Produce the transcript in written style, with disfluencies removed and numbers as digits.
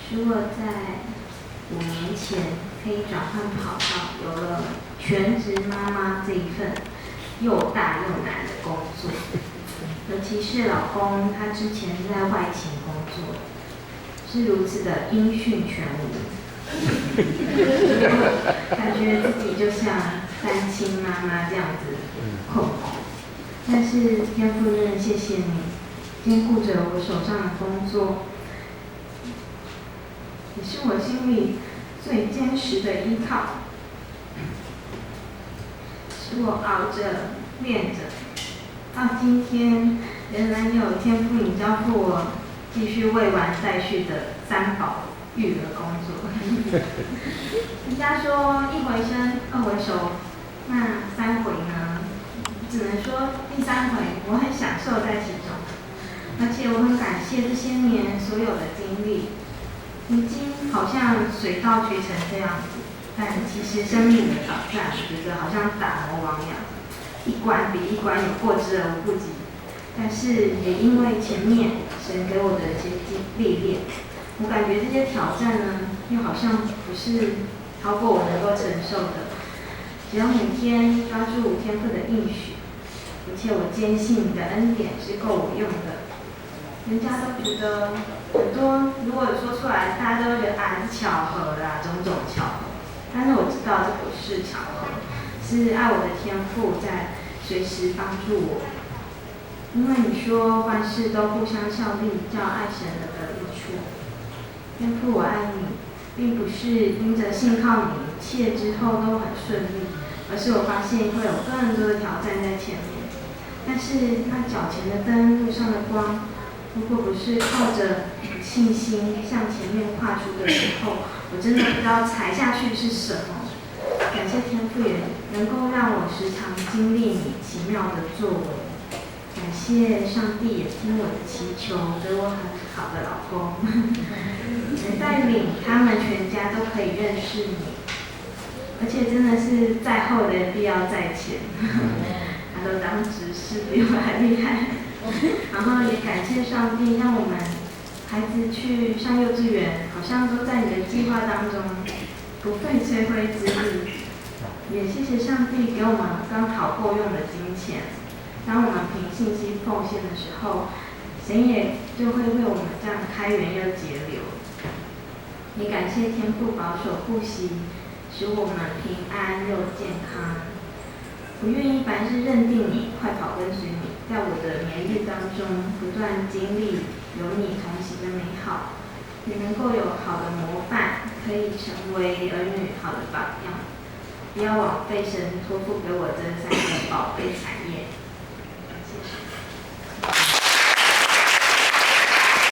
使我在5年前可以转换跑道，有了全职妈妈这一份又大又难的工作。尤其是老公他之前是在外勤工作，是如此的音讯全无，感觉自己就像单亲妈妈这样子困苦。但是天父真的谢谢你，兼顾着我手上的工作，也是我心里最坚实的依靠，使我熬着练着，到今天仍然有天父你交付我继续未完待续的3宝育儿工作。人家说1回生2回熟，那3回呢？只能说第3回我很享受在其中，而且我很感谢这些年所有的经历，已经好像水到渠成这样子。但其实生命的挑战，我觉得好像打魔王一样，一关比一关有过之而无不及。但是也因为前面神给我的这些历练，我感觉这些挑战呢，又好像不是超过我能够承受的。只要每天抓住天父的应许，而且我坚信你的恩典是够我用的。人家都觉得很多，如果说出来，大家都会觉得啊是巧合啦，种种巧合。但是我知道这不是巧合，是爱我的天父在随时帮助我。因为你说万事都互相效力，叫爱神的得益处。天父，我爱你，并不是因着信靠你，一切之后都很顺利，而是我发现会有更多的挑战在前面。但是那脚前的灯，路上的光，如果不是靠着信心向前面跨出的时候，我真的不知道踩下去是什么。感谢天父也能够让我时常经历你奇妙的作为。感谢上帝也听我的祈求，给我很好的老公，能带领他们全家都可以认识你，而且真的是在后的必要在前，他都当执事比我还厉害。然后也感谢上帝让我们孩子去上幼稚园，好像都在你的计划当中，不费吹灰之力。也谢谢上帝给我们刚好够用的金钱。当我们凭信心奉献的时候，神也就会为我们这样开源又节流。也感谢天父保守护惜，使我们平安又健康。我愿意凡事认定你，快跑跟随你，在我的年日当中不断经历有你同行的美好，也能够有好的模范，可以成为儿女好的榜样。不要枉费神托付给我这3个宝贝产业。